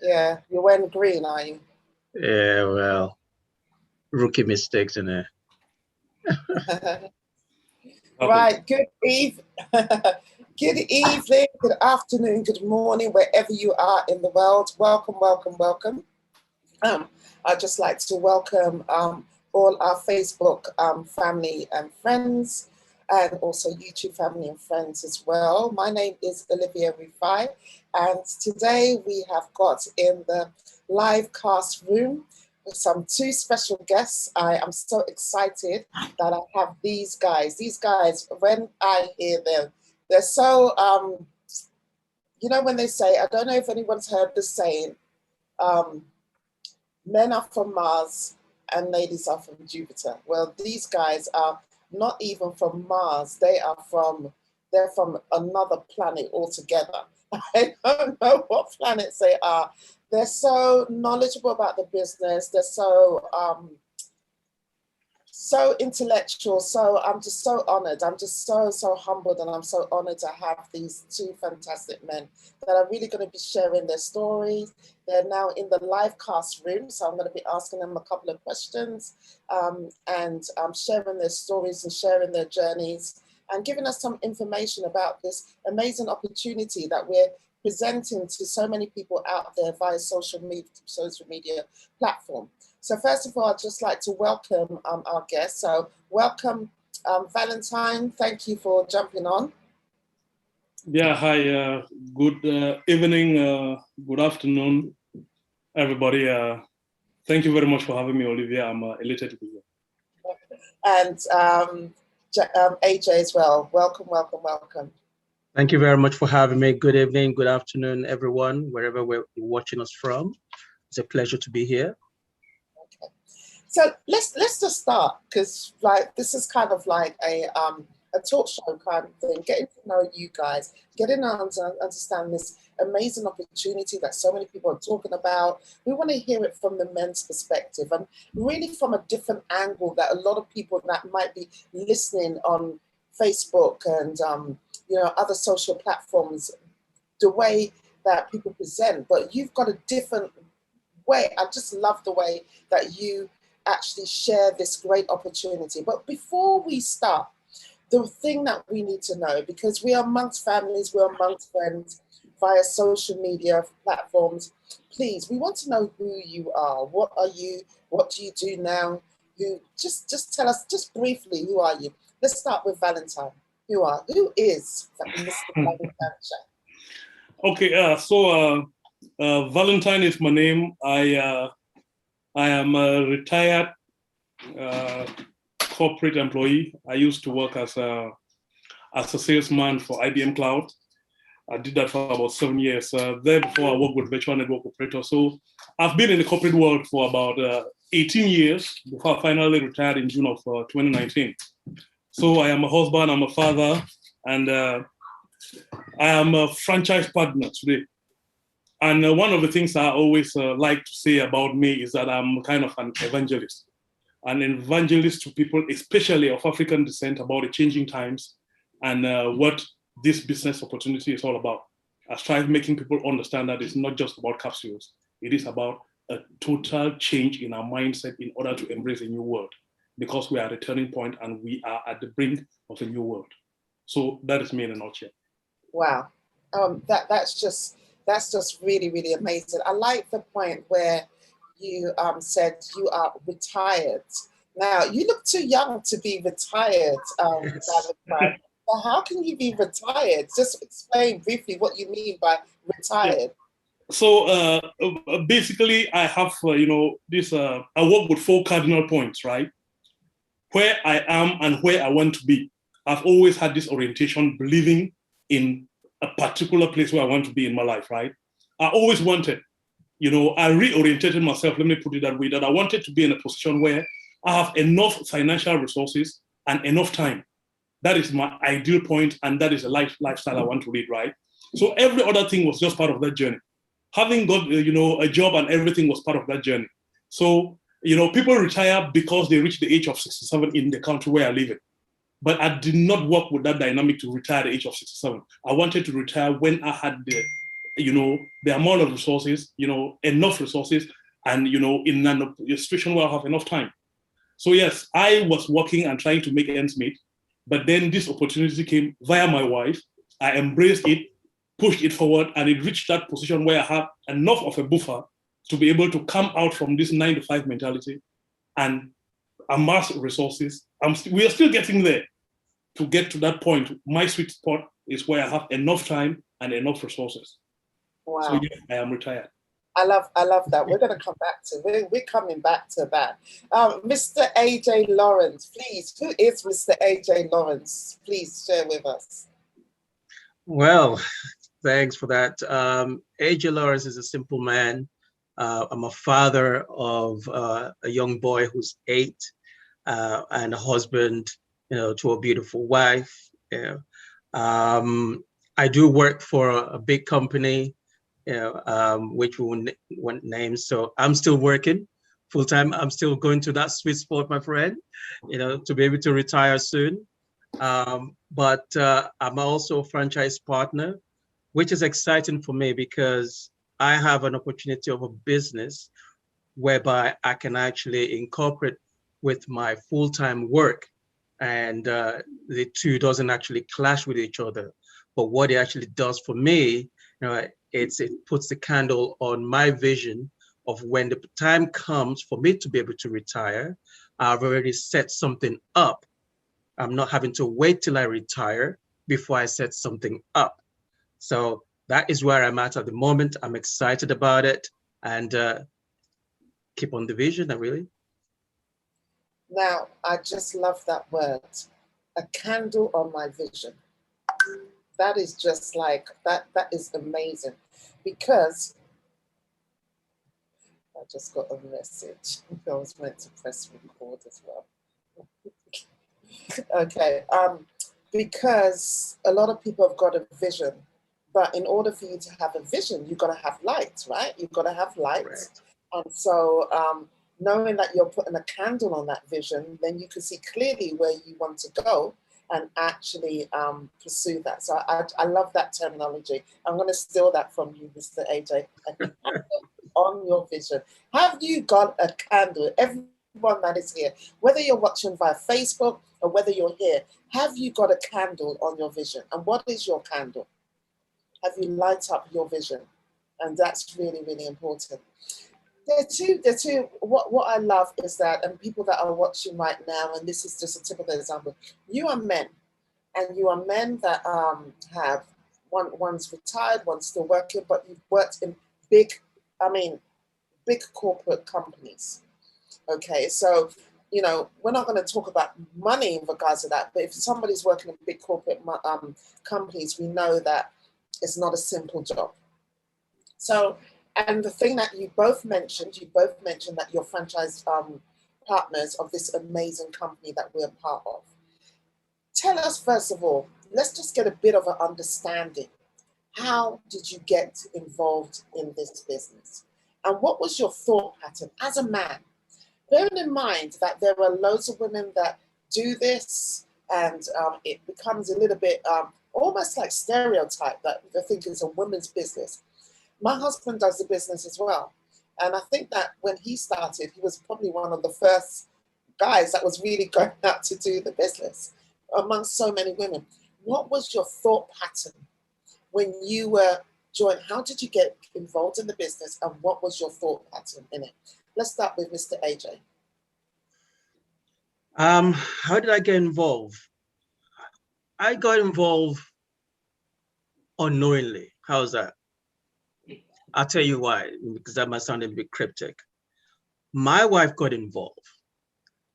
Yeah, you're wearing green, are you? Yeah, well, rookie mistakes in there. Right, good eve. Good evening, good afternoon, good morning, wherever you are in the world. Welcome, welcome, welcome. I'd just like to welcome all our Facebook family and friends, and also YouTube family and friends as well. My name is Olivia Rufai, and today we have got in the live cast room some two special guests. I am so excited that I have these guys. These guys, when I hear them, they're so, you know, when they say, I don't know if anyone's heard the saying, men are from Mars and ladies are from Jupiter. Well, these guys are not even from Mars. They're from another planet altogether. I don't know what planets they are. They're so knowledgeable about the business. They're so intellectual. So I'm just so honored. I'm just so humbled, and I'm so honored to have these two fantastic men that are really going to be sharing their stories. They're now in the live cast room, so I'm going to be asking them a couple of questions and sharing their stories and sharing their journeys and giving us some information about this amazing opportunity that we're presenting to so many people out there via social media platform. So first of all, I'd just like to welcome our guests. So welcome, Valentine. Thank you for jumping on. Yeah, hi. Good evening, good afternoon, everybody. Thank you very much for having me, Olivia. I'm elated to be here. And AJ as well. Welcome, welcome, welcome. Thank you very much for having me. Good evening, good afternoon, everyone, wherever you're watching us from. It's a pleasure to be here. So let's just start, because like this is kind of like a talk show kind of thing, getting to know you guys, getting to understand this amazing opportunity that so many people are talking about. We want to hear it from the men's perspective, and really from a different angle that a lot of people that might be listening on Facebook and you know, other social platforms, the way that people present, but you've got a different way. I just love the way that you actually share this great opportunity. But before we start, the thing that we need to know, because we are amongst families, we're amongst friends via social media platforms, please, we want to know who you are. What are you? What do you do now? Just tell us, just briefly, who are you? Let's start with Valentine. Who is Mr. Valentine Shah? Okay, so Valentine is my name. I am a retired corporate employee. I used to work as a salesman for IBM Cloud. I did that for about 7 years. There before I worked with virtual network operator. So I've been in the corporate world for about 18 years before I finally retired in June of 2019. So I am a husband, I'm a father, and I am a franchise partner today. And one of the things I always like to say about me is that I'm kind of an evangelist to people, especially of African descent, about the changing times and what this business opportunity is all about. I strive making people understand that it's not just about capsules. It is about a total change in our mindset in order to embrace a new world, because we are at a turning point and we are at the brink of a new world. So that is me in a nutshell. Wow, that's just really, really amazing. I like the point where you said you are retired. Now, you look too young to be retired, Valentine. So how can you be retired? Just explain briefly what you mean by retired. Yeah. So basically, I have, this, I work with 4 cardinal points, right? Where I am and where I want to be. I've always had this orientation, believing in a particular place where I want to be in my life, right? I always wanted, I reorientated myself, let me put it that way, that I wanted to be in a position where I have enough financial resources and enough time. That is my ideal point, and that is a lifestyle I want to lead, right? So every other thing was just part of that journey. Having got, a job and everything was part of that journey. So, people retire because they reach the age of 67 in the country where I live in. But I did not work with that dynamic to retire at the age of 67. I wanted to retire when I had the the amount of resources, enough resources, and, in a situation where I have enough time. So yes, I was working and trying to make ends meet, but then this opportunity came via my wife. I embraced it, pushed it forward, and it reached that position where I have enough of a buffer to be able to come out from this 9-to-5 mentality and amass resources. We are still getting there to get to that point. My sweet spot is where I have enough time and enough resources. Wow. So yes, I am retired. I love that. We're going to come back to we're coming back to that. Mr. AJ Lawrence, please. Who is Mr. AJ Lawrence? Please share with us. Well, thanks for that. AJ Lawrence is a simple man. I'm a father of a young boy who's 8 and a husband, to a beautiful wife. I do work for a big company, which we won't name. So I'm still working full time. I'm still going to that sweet spot, my friend, to be able to retire soon. But I'm also a franchise partner, which is exciting for me because I have an opportunity of a business whereby I can actually incorporate with my full-time work, and the two doesn't actually clash with each other. But what it actually does for me, it puts the candle on my vision of when the time comes for me to be able to retire. I've already set something up. I'm not having to wait till I retire before I set something up. So that is where I'm at the moment. I'm excited about it, and keep on the vision, really. Now, I just love that word, a candle on my vision. That is just like, that is amazing, because I just got a message. I was meant to press record as well. Okay, because a lot of people have got a vision, but in order for you to have a vision, you've got to have light, right? You've got to have light. Right. And so knowing that you're putting a candle on that vision, then you can see clearly where you want to go and actually pursue that. So I love that terminology. I'm going to steal that from you, Mr. AJ. On your vision. Have you got a candle? Everyone that is here, whether you're watching via Facebook or whether you're here, have you got a candle on your vision? And what is your candle? Have you light up your vision? And that's really, really important. There are two, what I love is that, and people that are watching right now, and this is just a typical example, you are men, and you are men that have, one's retired, one's still working, but you've worked in big corporate companies. Okay, so, we're not going to talk about money in regards to that, but if somebody's working in big corporate companies, we know that it's not a simple job. So, and the thing that you both mentioned that you're franchise partners of this amazing company that we're part of. Tell us, first of all, let's just get a bit of an understanding. How did you get involved in this business? And what was your thought pattern as a man? Bearing in mind that there are loads of women that do this, and it becomes a little bit almost like stereotype that they think it's a woman's business. My husband does the business as well. And I think that when he started, he was probably one of the first guys that was really going out to do the business amongst so many women. What was your thought pattern when you were joined? How did you get involved in the business, and what was your thought pattern in it? Let's start with Mr. AJ. How did I get involved? I got involved unknowingly. How's that? I'll tell you why, because that might sound a bit cryptic. My wife got involved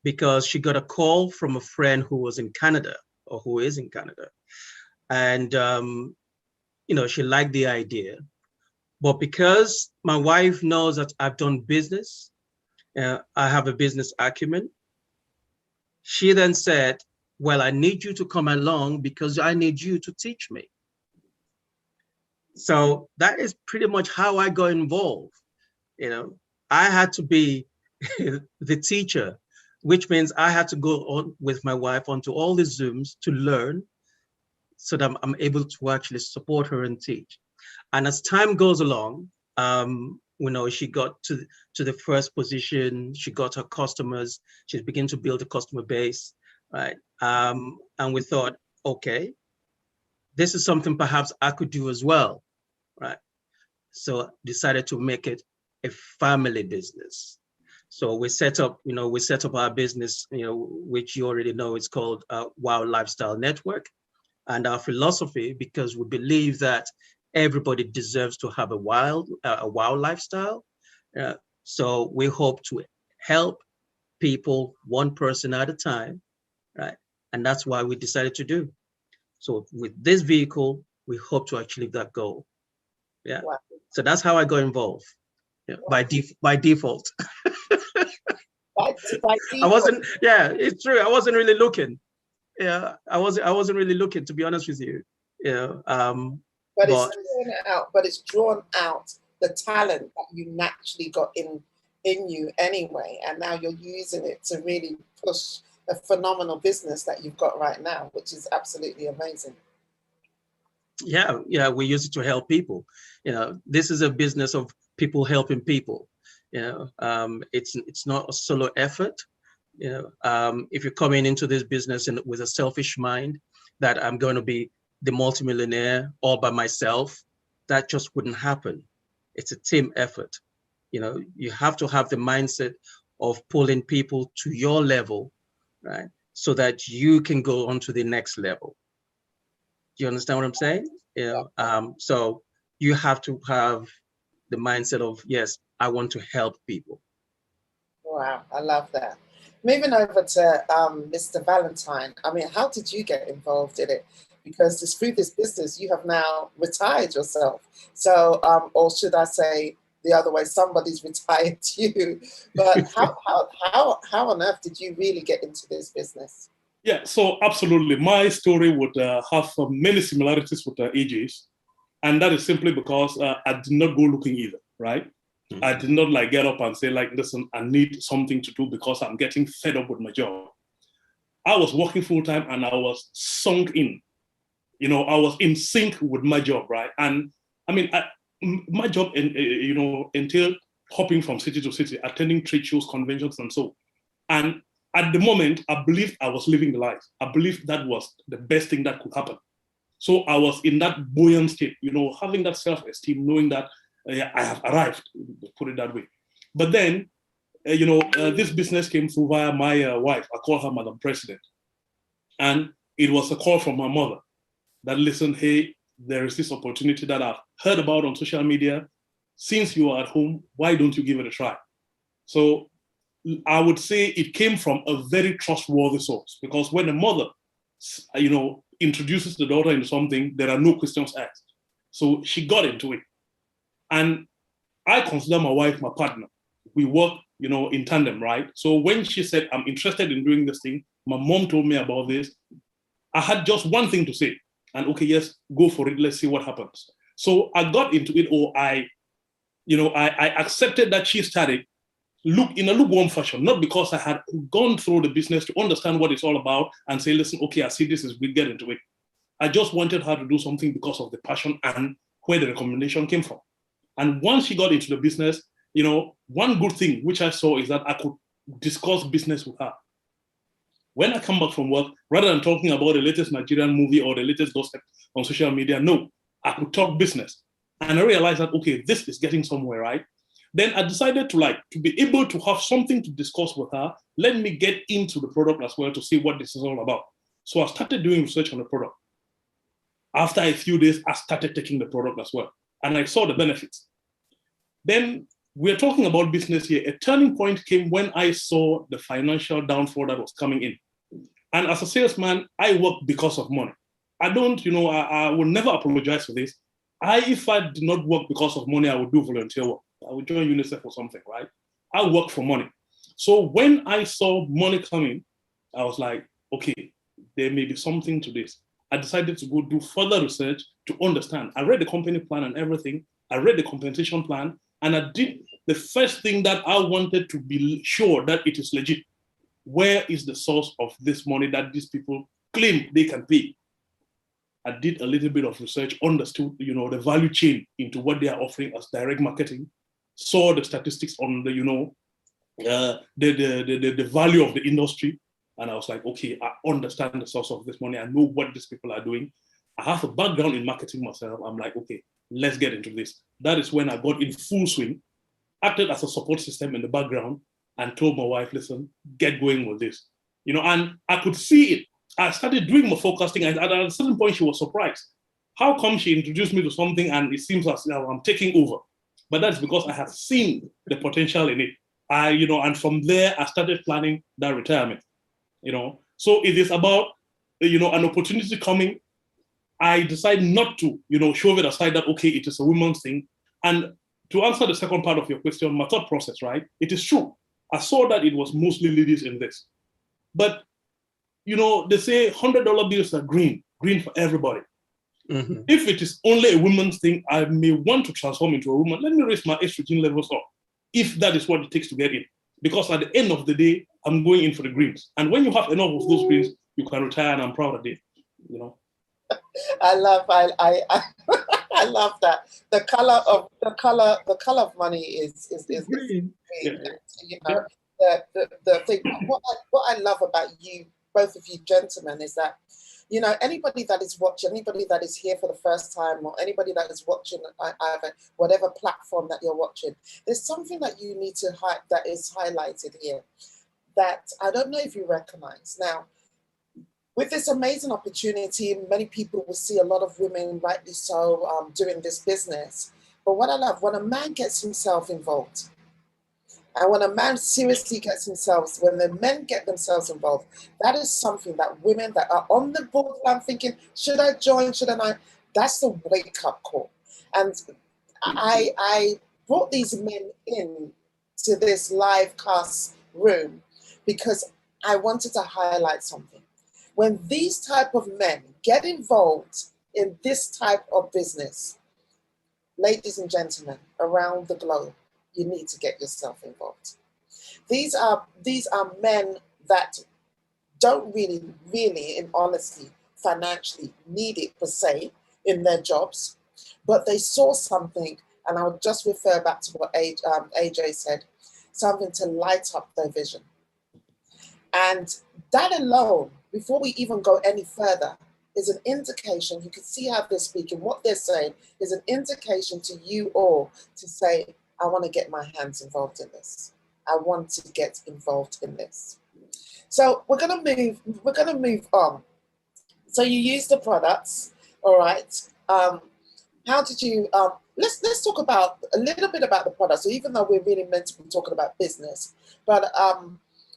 because she got a call from a friend who was in Canada, or who is in Canada. And, she liked the idea. But because my wife knows that I've done business, I have a business acumen, she then said, well, I need you to come along because I need you to teach me. So that is pretty much how I got involved. I had to be the teacher, which means I had to go on with my wife onto all the Zooms to learn so that I'm able to actually support her and teach. And as time goes along, she got to the first position. She got her customers. She's beginning to build a customer base, right? And we thought, okay, this is something perhaps I could do as well, right? So decided to make it a family business. So we set up our business, which you already know, it's called Wow Lifestyle Network. And our philosophy, because we believe that everybody deserves to have a wow lifestyle. So we hope to help people one person at a time, right? And that's why we decided to do. So with this vehicle, we hope to achieve that goal. Yeah. Wow. So that's how I got involved. Yeah, wow. by default. by default. I wasn't. Yeah, it's true. I wasn't really looking. Yeah, I wasn't really looking, to be honest with you. Yeah. But it's drawn out the talent that you naturally got in you anyway, and now you're using it to really push a phenomenal business that you've got right now, which is absolutely amazing. Yeah, we use it to help people. This is a business of people helping people. It's not a solo effort. If you're coming into this business with a selfish mind that I'm going to be the multimillionaire all by myself, that just wouldn't happen. It's a team effort. You have to have the mindset of pulling people to your level, right? So that you can go on to the next level. Do you understand what I'm saying? So you have to have the mindset of, yes, I want to help people. Wow, I love that. Moving over to Mr. Valentine, I mean, how did you get involved in it? Because through this business, you have now retired yourself. So, or should I say the other way, somebody's retired you. But how on earth did you really get into this business? Yeah, so absolutely. My story would have many similarities with AJ's. And that is simply because I did not go looking either, right? Mm-hmm. I did not get up and say listen, I need something to do because I'm getting fed up with my job. I was working full time and I was sunk in. I was in sync with my job, right? And I mean, my job, entailed hopping from city to city, attending trade shows, conventions, and so. And at the moment, I believed I was living the life. I believed that was the best thing that could happen. So I was in that buoyant state, having that self-esteem, knowing that I have arrived, put it that way. But then, this business came through via my wife. I call her Madam President. And it was a call from my mother that, listen, hey, there is this opportunity that I've heard about on social media. Since you are at home, why don't you give it a try? So I would say it came from a very trustworthy source, because when a mother, introduces the daughter into something, there are no questions asked. So she got into it. And I consider my wife my partner. We work, in tandem, right? So when she said, I'm interested in doing this thing, my mom told me about this. I had just one thing to say. And okay, yes, go for it. Let's see what happens. So I got into it, or I accepted that she started in a lukewarm fashion, not because I had gone through the business to understand what it's all about and say, listen, okay, I see this is, we get into it. I just wanted her to do something because of the passion and where the recommendation came from. And once she got into the business, one good thing which I saw is that I could discuss business with her. When I come back from work, rather than talking about the latest Nigerian movie or the latest gossip on social media, no, I could talk business. And I realized that, okay, this is getting somewhere, right? Then I decided to be able to have something to discuss with her. Let me get into the product as well to see what this is all about. So I started doing research on the product. After a few days, I started taking the product as well. And I saw the benefits. Then we're talking about business here. A turning point came when I saw the financial downfall that was coming in. And as a salesman, I work because of money. I don't, I will never apologize for this. If I did not work because of money, I would do volunteer work. I would join UNICEF or something, right? I work for money. So when I saw money coming, I was like, okay, there may be something to this. I decided to go do further research to understand. I read the company plan and everything. I read the compensation plan, and I did the first thing that I wanted to be sure that it is legit. Where is the source of this money that these people claim they can pay? I did a little bit of research, understood, the value chain into what they are offering as direct marketing, saw the statistics on the, the value of the industry. And I was like, okay, I understand the source of this money. I know what these people are doing. I have a background in marketing myself. I'm like, okay, let's get into this. That is when I got in full swing, acted as a support system in the background, and told my wife, listen, get going with this. And I could see it. I started doing my forecasting, and at a certain point, she was surprised. How come she introduced me to something and it seems as though I'm taking over? But that's because I have seen the potential in it. And from there, I started planning that retirement. So it is about, an opportunity coming. I decide not to, shove it aside that, okay, it is a woman's thing. And to answer the second part of your question, my thought process, right? It is true. I saw that it was mostly ladies in this. But, they say $100 bills are green for everybody. Mm-hmm. If it is only a woman's thing, I may want to transform into a woman. Let me raise my estrogen levels up, if that is what it takes to get in. Because at the end of the day, I'm going in for the greens. And when you have enough of those greens, you can retire, and I'm proud of it. I love that. The color of money is green. Yeah. The thing. What I love about you, both of you gentlemen, is that anybody that is watching, anybody that is here for the first time, or anybody that is watching either whatever platform that you're watching, there's something that you need to that is highlighted here that I don't know if you recognize. Now, with this amazing opportunity, many people will see a lot of women, rightly so, doing this business. But what I love, when a man gets himself involved, and when a man seriously gets himself, when the men get themselves involved, that is something that women that are on the borderline thinking, should I join, shouldn't I? That's the wake-up call. And I brought these men in to this live cast room because I wanted to highlight something. When these type of men get involved in this type of business, ladies and gentlemen, around the globe, you need to get yourself involved. These are men that don't really, in honesty, financially need it per se in their jobs, but they saw something, and I'll just refer back to what AJ said, something to light up their vision. And that alone, before we even go any further, is an indication. You can see how they're speaking, what they're saying is an indication to you all to say, I want to get my hands involved in this. I want to get involved in this. So we're gonna move on. So you use the products, all right. How did you let's talk about a little bit about the products. So even though we're really meant to be talking about business, but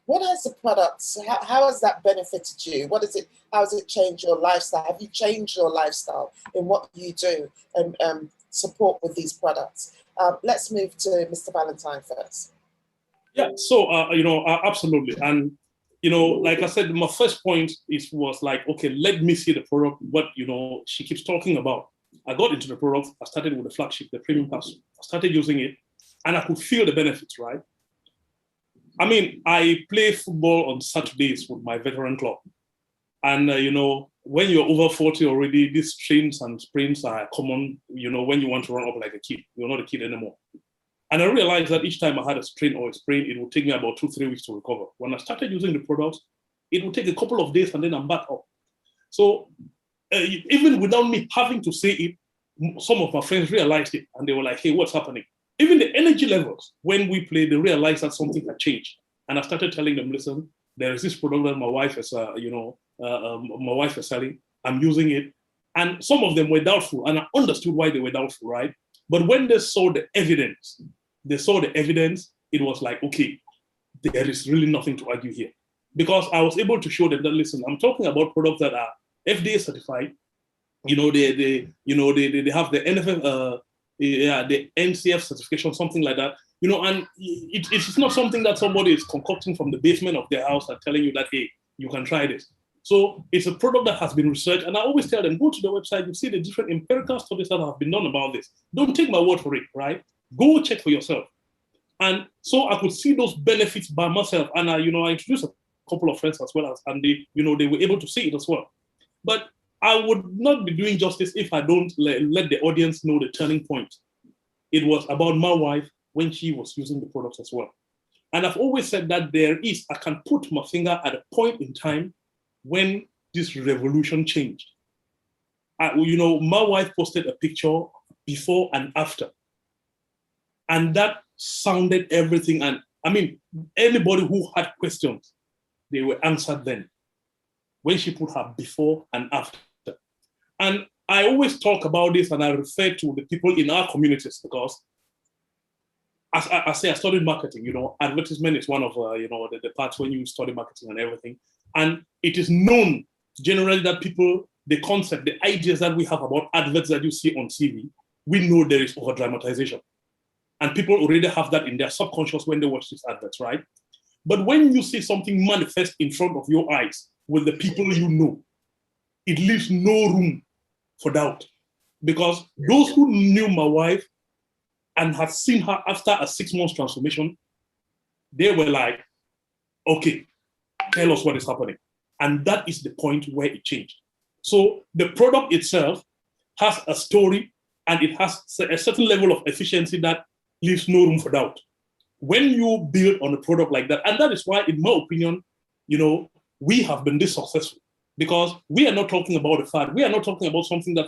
what has the products, how has that benefited you? How has it changed your lifestyle? Have you changed your lifestyle in what you do and support with these products? Let's move to Mr. Valentine first. Yeah, so, absolutely. And, like I said, my first point was like, okay, let me see the product, what, she keeps talking about. I got into the product, I started with the flagship, the Premium Pass. I started using it, and I could feel the benefits, right? I mean, I play football on Saturdays with my veteran club. And, when you're over 40 already, these strains and sprains are common, when you want to run up like a kid. You're not a kid anymore. And I realized that each time I had a strain or a sprain, it would take me about 2-3 weeks to recover. When I started using the products, it would take a couple of days and then I'm back up. So even without me having to say it, some of my friends realized it and they were like, hey, what's happening? Even the energy levels, when we played, they realized that something had changed. And I started telling them, listen, there is this product that my wife is, my wife is selling. I'm using it. And some of them were doubtful, and I understood why they were doubtful, right? But when they saw the evidence, it was like, okay, there is really nothing to argue here. Because I was able to show them that, listen, I'm talking about products that are FDA certified. They have the NFF, the NCF certification, something like that. And it's not something that somebody is concocting from the basement of their house and telling you that, hey, you can try this. So it's a product that has been researched. And I always tell them, go to the website, you see the different empirical studies that have been done about this. Don't take my word for it, right? Go check for yourself. And so I could see those benefits by myself. And I introduced a couple of friends as well, and they were able to see it as well. But I would not be doing justice if I don't let the audience know the turning point. It was about my wife when she was using the products as well. And I've always said that I can put my finger at a point in time when this revolution changed. My wife posted a picture before and after. And that sounded everything. And I mean, anybody who had questions, they were answered then when she put her before and after. And I always talk about this and I refer to the people in our communities because as I say, I studied marketing, advertisement is one of, the parts when you study marketing and everything. And it is known generally that people, the concept, the ideas that we have about adverts that you see on TV, we know there is over dramatization. And people already have that in their subconscious when they watch these adverts, right? But when you see something manifest in front of your eyes with the people you know, it leaves no room for doubt. Because those who knew my wife and had seen her after a 6 months transformation, they were like, okay, tell us what is happening. And that is the point where it changed. So the product itself has a story and it has a certain level of efficiency that leaves no room for doubt. When you build on a product like that, and that is why, in my opinion, we have been this successful because we are not talking about a fad. We are not talking about something that,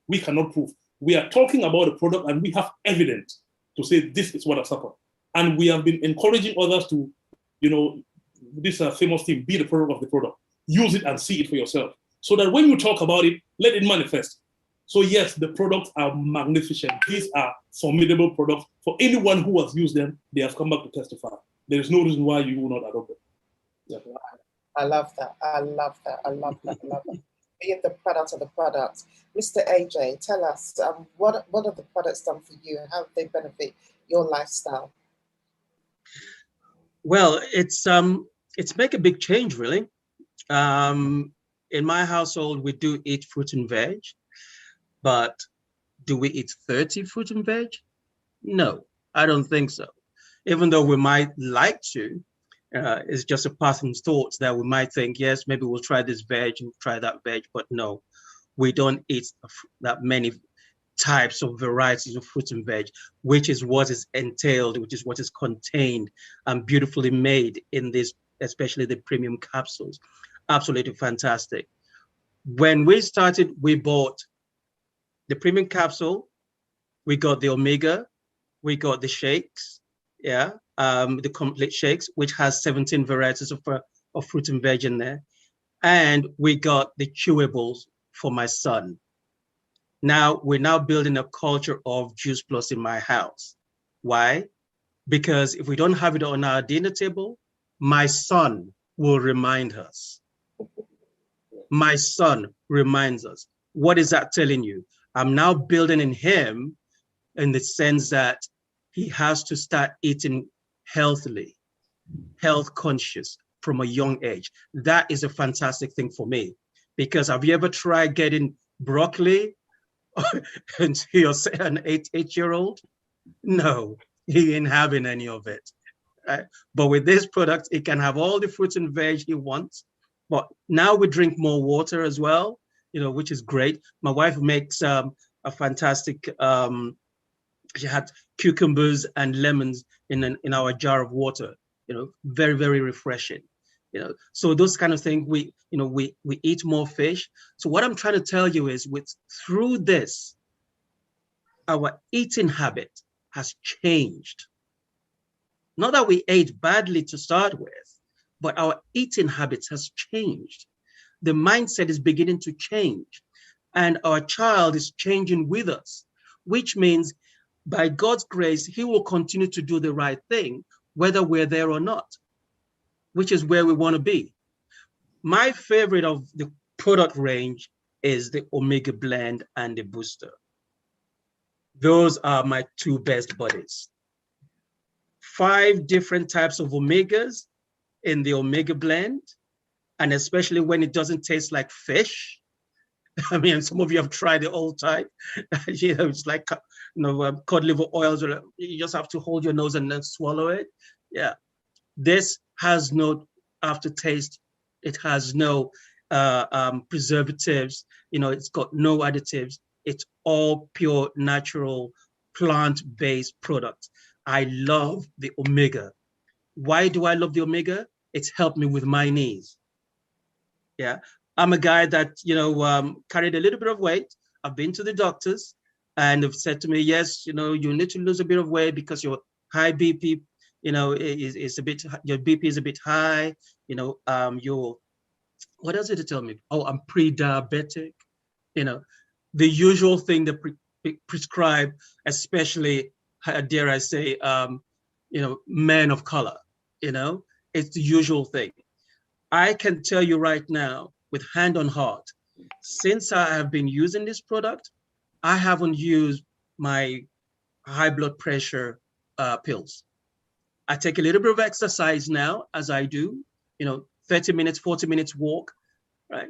we cannot prove. We are talking about a product and we have evidence to say this is what has happened. And we have been encouraging others to, this famous thing, be the product of the product. Use it and see it for yourself. So that when you talk about it, let it manifest. So yes, the products are magnificent. These are formidable products. For anyone who has used them, they have come back to testify. There is no reason why you will not adopt them. Yeah. I love that. I love that. I love that. I love that. Being the product of the products. Mr. AJ, tell us, what have the products done for you? How do they benefit your lifestyle? Well, it's make a big change, really. In my household, we do eat fruit and veg, but do we eat 30 fruit and veg? No, I don't think so. Even though we might like to, it's just a passing thought that we might think, yes, maybe we'll try this veg and try that veg, but no, we don't eat that many types of varieties of fruit and veg, which is what is entailed, which is what is contained and beautifully made in this, especially the premium capsules. Absolutely fantastic. When we started, we bought the premium capsule, we got the Omega, we got the shakes, the complete shakes, which has 17 varieties of fruit and veg in there. And we got the chewables for my son. Now, we're now building a culture of Juice Plus in my house. Why? Because if we don't have it on our dinner table, my son will remind us. My son reminds us. What is that telling you? I'm now building in him in the sense that he has to start eating healthily, health conscious from a young age. That is a fantastic thing for me, because have you ever tried getting broccoli into an 8-year-old? No, he ain't having any of it. Right? But with this product, he can have all the fruits and veg he wants. But now we drink more water as well, which is great. My wife makes a fantastic, she had cucumbers and lemons in our jar of water, very, very refreshing. So those kind of things, we eat more fish. So what I'm trying to tell you is through this, our eating habit has changed. Not that we ate badly to start with, but our eating habits has changed. The mindset is beginning to change, and our child is changing with us, which means by God's grace, he will continue to do the right thing, whether we're there or not, which is where we want to be. My favorite of the product range is the Omega Blend and the Booster. Those are my two best buddies. 5 different types of Omegas in the Omega Blend, and especially when it doesn't taste like fish. I mean, some of you have tried the old type. It's like cod liver oils. You just have to hold your nose and then swallow it. Yeah, this has no aftertaste. It has no preservatives. It's got no additives. It's all pure, natural, plant-based products. I love the omega. Why do I love the omega? It's helped me with my knees. Yeah, I'm a guy that carried a little bit of weight. I've been to the doctors, and they've said to me, yes, you need to lose a bit of weight because your high BP, is a bit. Your BP is a bit high. Your what else did they tell me? Oh, I'm pre-diabetic. The usual thing they prescribe, especially, dare I say, men of color. It's the usual thing. I can tell you right now, with hand on heart, since I have been using this product, I haven't used my high blood pressure pills. I take a little bit of exercise now, as I do, 30 minutes, 40 minutes walk, right?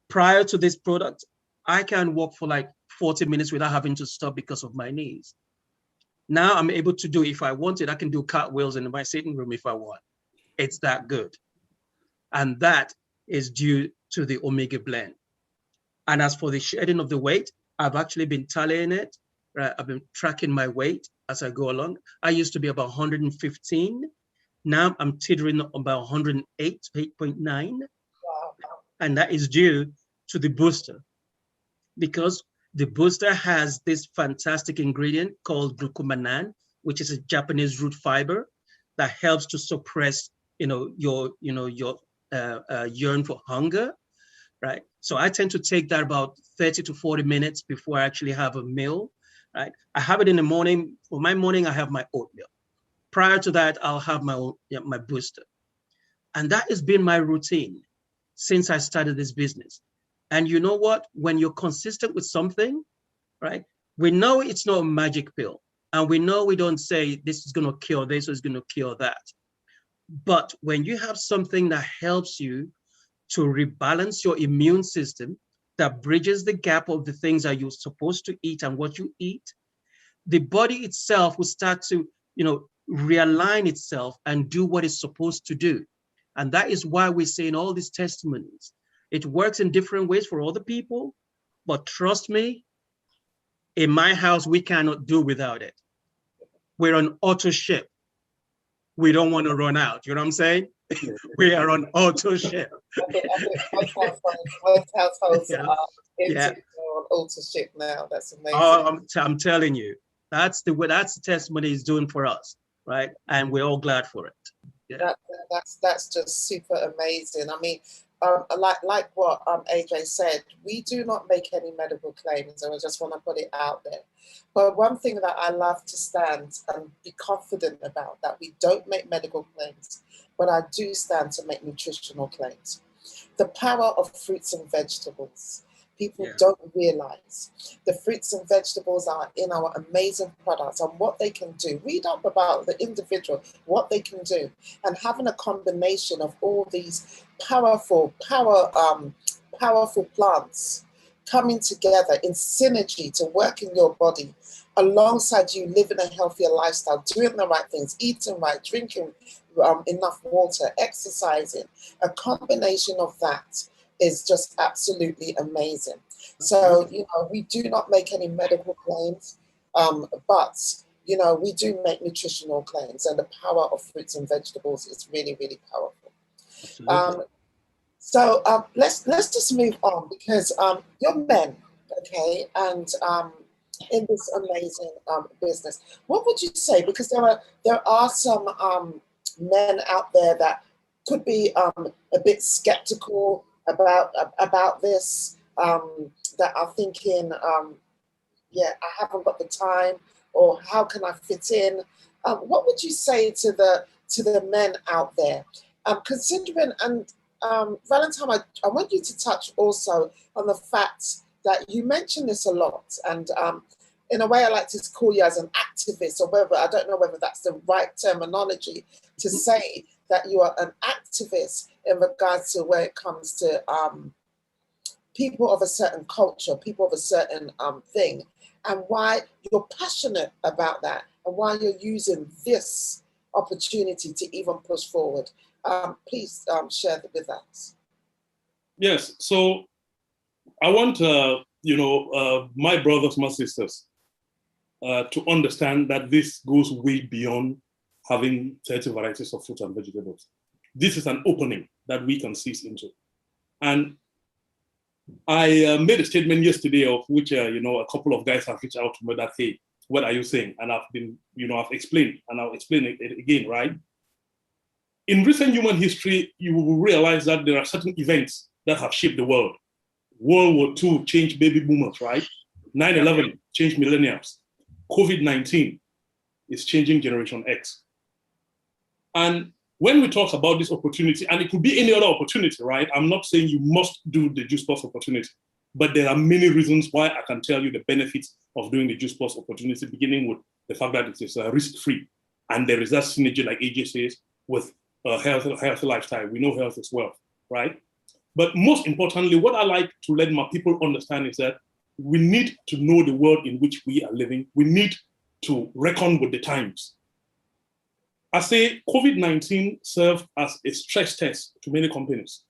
Prior to this product, I can walk for like 40 minutes without having to stop because of my knees. Now I'm able to do, if I wanted, I can do cartwheels in my sitting room if I want. It's that good. And that is due to the omega blend. And as for the shedding of the weight, I've actually been tallying it, right? I've been tracking my weight as I go along. I used to be about 115. Now I'm teetering about 108, 8.9. Wow. And that is due to the booster, because the booster has this fantastic ingredient called glucomannan, which is a Japanese root fiber that helps to suppress, your yearn for hunger, right? So I tend to take that about 30 to 40 minutes before I actually have a meal, right? I have it in the morning. For my morning, I have my oatmeal. Prior to that, I'll have my booster. And that has been my routine since I started this business. And you know what? When you're consistent with something, right? We know it's not a magic pill. And we know we don't say this is going to cure this or it's going to cure that. But when you have something that helps you to rebalance your immune system, that bridges the gap of the things that you're supposed to eat and what you eat, the body itself will start to, realign itself and do what it's supposed to do. And that is why we say in all these testimonies, it works in different ways for other people, but trust me, in my house, we cannot do without it. We're on auto ship. We don't want to run out. You know what I'm saying? We are on auto ship. I think most households Yeah. are Yeah. on auto ship now. That's amazing. Oh, I'm telling you, that's the testimony is doing for us, right? And we're all glad for it. Yeah. That's just super amazing. I mean, like what AJ said, we do not make any medical claims, and I just want to put it out there. But one thing that I love to stand and be confident about, that we don't make medical claims, but I do stand to make nutritional claims. The power of fruits and vegetables. People don't realize the fruits and vegetables are in our amazing products and what they can do. Read up about the individual, what they can do, and having a combination of all these powerful plants coming together in synergy to work in your body alongside you living a healthier lifestyle, doing the right things, eating right, drinking enough water, exercising. A combination of that is just absolutely amazing. So, we do not make any medical claims, but, we do make nutritional claims, and the power of fruits and vegetables is really, really powerful. Absolutely. So let's just move on, because you're men, okay, and in this amazing business. What would you say? Because there are some men out there that could be a bit skeptical about this, that are thinking, I haven't got the time, or how can I fit in? What would you say to the men out there? Considering, and Valentine, I want you to touch also on the fact that you mention this a lot, and in a way I like to call you as an activist, or whether, I don't know whether that's the right terminology to say that you are an activist in regards to where it comes to people of a certain culture, people of a certain thing, and why you're passionate about that, and why you're using this opportunity to even push forward. Please share that with us. Yes. So I want, my brothers, my sisters, to understand that this goes way beyond having 30 varieties of fruit and vegetables. This is an opening that we can seize into. And I made a statement yesterday of which, a couple of guys have reached out to me that, hey, what are you saying? And I've been, I've explained, and I'll explain it again, right? In recent human history, you will realize that there are certain events that have shaped the world. World War II changed baby boomers, right? 9/11 changed millennials. COVID-19 is changing Generation X. And when we talk about this opportunity, and it could be any other opportunity, right? I'm not saying you must do the Juice Plus opportunity, but there are many reasons why I can tell you the benefits of doing the Juice Plus opportunity, beginning with the fact that it is risk-free. And there is that synergy, like AJ says, with a healthy lifestyle. We know health is wealth, right? But most importantly, what I like to let my people understand is that we need to know the world in which we are living. We need to reckon with the times. I say COVID-19 served as a stress test to many companies.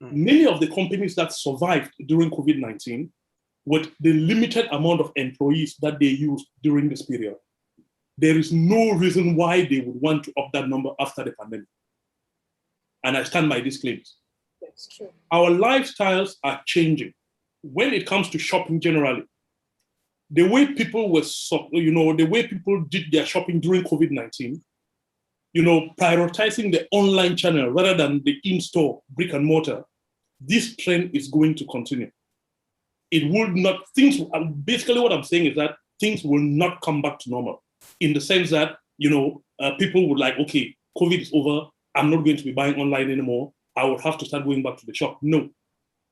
Many of the companies that survived during COVID-19 with the limited amount of employees that they used during this period, there is no reason why they would want to up that number after the pandemic. And I stand by these claims. That's true. Our lifestyles are changing. When it comes to shopping generally, the way people were, the way people did their shopping during COVID-19, prioritizing the online channel rather than the in-store brick and mortar, this trend is going to continue. It will not, basically what I'm saying is that things will not come back to normal in the sense that, people would like, okay, COVID is over, I'm not going to be buying online anymore, I would have to start going back to the shop. No.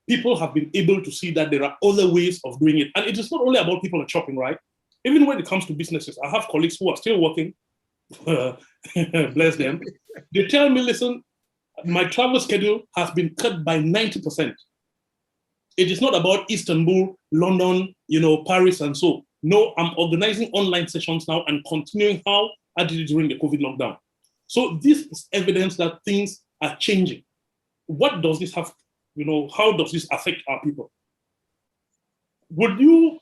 People have been able to see that there are other ways of doing it. And it is not only about people and shopping, right? Even when it comes to businesses, I have colleagues who are still working, bless them. They tell me, listen, my travel schedule has been cut by 90%. It is not about Istanbul, London, Paris and so. No, I'm organizing online sessions now and continuing how I did it during the COVID lockdown. So this is evidence that things are changing. What does this have, how does this affect our people? Would you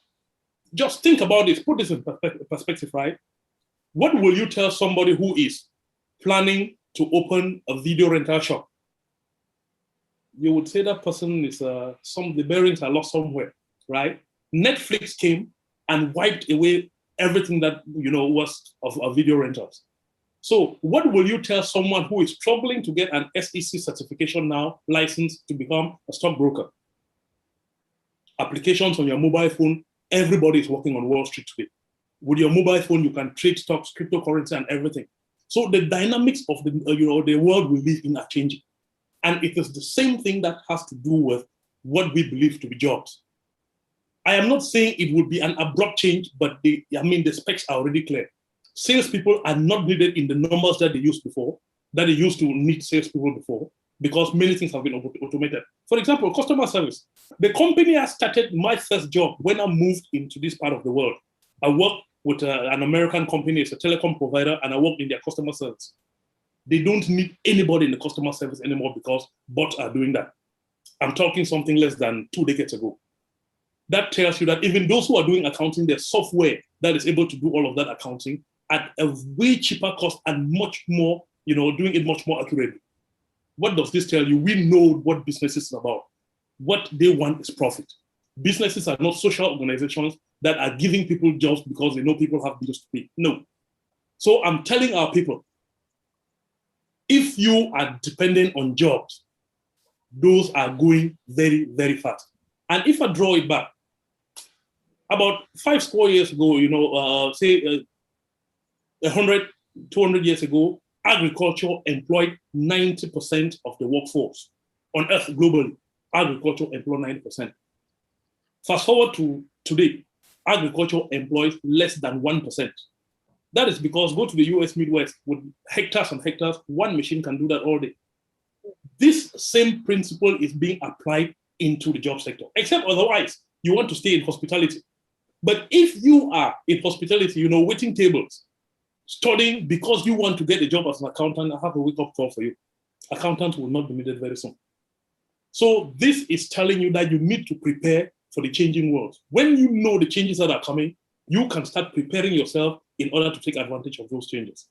just think about this, put this in perspective, right? What will you tell somebody who is planning to open a video rental shop? You would say that person is, the bearings are lost somewhere, right? Netflix came and wiped away everything that, was of video rentals. So what will you tell someone who is struggling to get an SEC certification now, license to become a stockbroker? Applications on your mobile phone, everybody is working on Wall Street today. With your mobile phone, you can trade stocks, cryptocurrency, and everything. So the dynamics of the world we live in are changing. And it is the same thing that has to do with what we believe to be jobs. I am not saying it would be an abrupt change, but the specs are already clear. Salespeople are not needed in the numbers that they used before, that they used to need salespeople before, because many things have been automated. For example, customer service. The company I started my first job when I moved into this part of the world. I worked with an American company, it's a telecom provider, and I worked in their customer service. They don't need anybody in the customer service anymore because bots are doing that. I'm talking something less than 2 decades ago. That tells you that even those who are doing accounting, there's software that is able to do all of that accounting at a way cheaper cost and much more, doing it much more accurately. What does this tell you? We know what business is about. What they want is profit. Businesses are not social organizations that are giving people jobs because they know people have bills to pay. No. So I'm telling our people, if you are dependent on jobs, those are going very, very fast. And if I draw it back, about 5 score years ago, say 100, 200 years ago, agriculture employed 90% of the workforce on Earth globally. Agriculture employed 90%. Fast forward to today, agriculture employs less than 1%. That is because go to the US Midwest with hectares and hectares, one machine can do that all day. This same principle is being applied into the job sector, except otherwise, you want to stay in hospitality. But if you are in hospitality, waiting tables, studying because you want to get a job as an accountant, I have a wake-up call for you. Accountants will not be needed very soon. So this is telling you that you need to prepare for the changing world. When you know the changes that are coming, you can start preparing yourself in order to take advantage of those changes.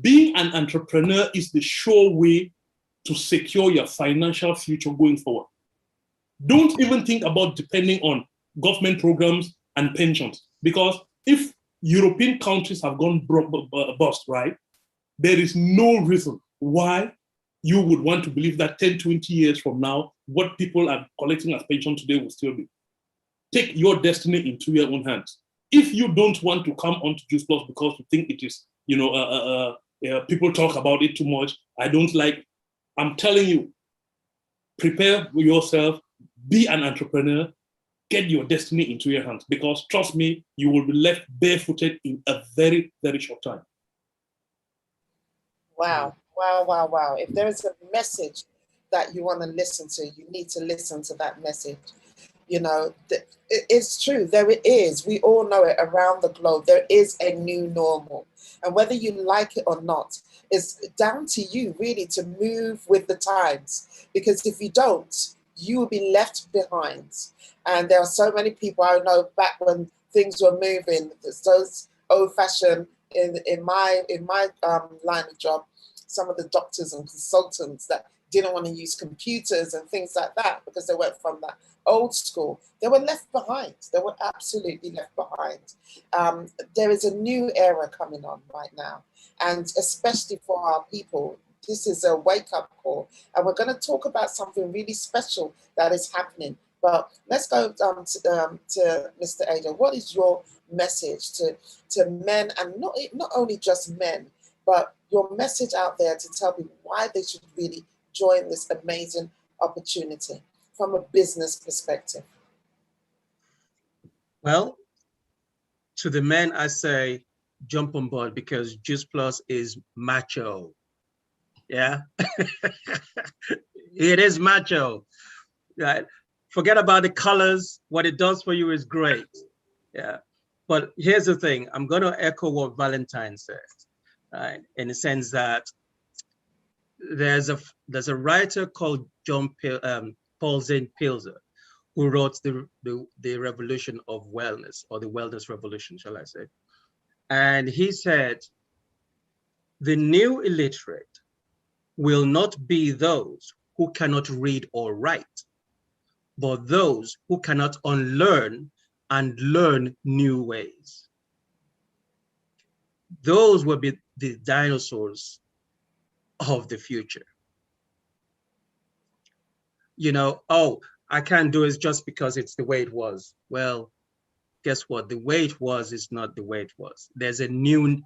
Being an entrepreneur is the sure way to secure your financial future going forward. Don't even think about depending on government programs and pensions, because if European countries have gone bust, right, there is no reason why you would want to believe that 10, 20 years from now, what people are collecting as pension today will still be. Take your destiny into your own hands. If you don't want to come onto Juice Plus because you think it is, people talk about it too much, I don't like, I'm telling you, prepare yourself, be an entrepreneur, get your destiny into your hands, because trust me, you will be left barefooted in a very, very short time. Wow, wow, wow, wow. If there is a message that you want to listen to, you need to listen to that message. You know, it's true, there it is. We all know it around the globe. There is a new normal. And whether you like it or not, it's down to you really to move with the times. Because if you don't, you will be left behind. And there are so many people I know back when things were moving, those old-fashioned, in my line of job, some of the doctors and consultants that didn't want to use computers and things like that because they went from that old school, they were left behind. They were absolutely left behind. There is a new era coming on right now, and especially for our people, this is a wake-up call, and we're going to talk about something really special that is happening. But let's go to Mr. Ada. What is your message to men, and not only just men, but your message out there to tell people why they should really join this amazing opportunity from a business perspective? Well, to the men, I say, jump on board, because Juice Plus is macho. Yeah, it is macho. Right? Forget about the colors. What it does for you is great. Yeah, but here's the thing. I'm going to echo what Valentine said, right? In the sense that there's a writer called Paul Zane Pilzer, who wrote the revolution of wellness, or the wellness revolution, shall I say. And he said, the new illiterate will not be those who cannot read or write, but those who cannot unlearn and learn new ways. Those will be the dinosaurs of the future. You know, oh, I can't do it just because it's the way it was. Well, guess what? The way it was is not the way it was. There's a new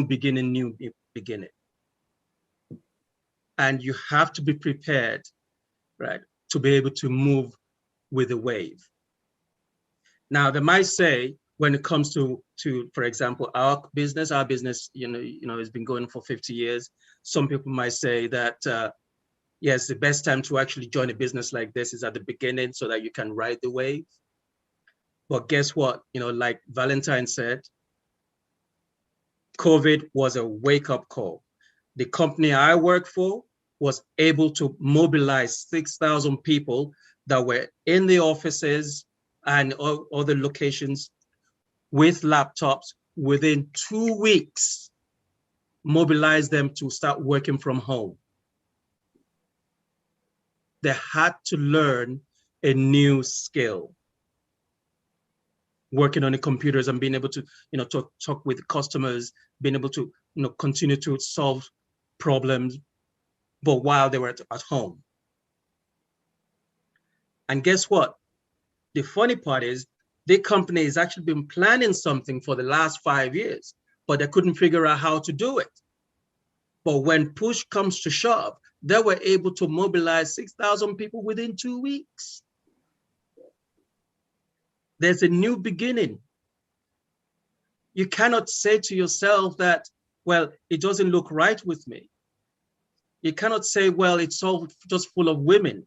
beginning, And you have to be prepared, right, to be able to move with the wave. Now, they might say, when it comes to for example, our business, you know, has been going for 50 years. Some people might say that, yes, the best time to actually join a business like this is at the beginning so that you can ride the wave. But guess what? You know, like Valentine said, COVID was a wake-up call. The company I work for was able to mobilize 6,000 people that were in the offices and other locations with laptops within 2 weeks, mobilize them to start working from home. They had to learn a new skill, working on the computers and being able to, you know, talk with customers, being able to, you know, continue to solve problems, but while they were at home. And guess what? The funny part is, the company has actually been planning something for the last 5 years, but they couldn't figure out how to do it. But when push comes to shove, they were able to mobilize 6,000 people within 2 weeks. There's a new beginning. You cannot say to yourself that, well, it doesn't look right with me. You cannot say, well, it's all just full of women.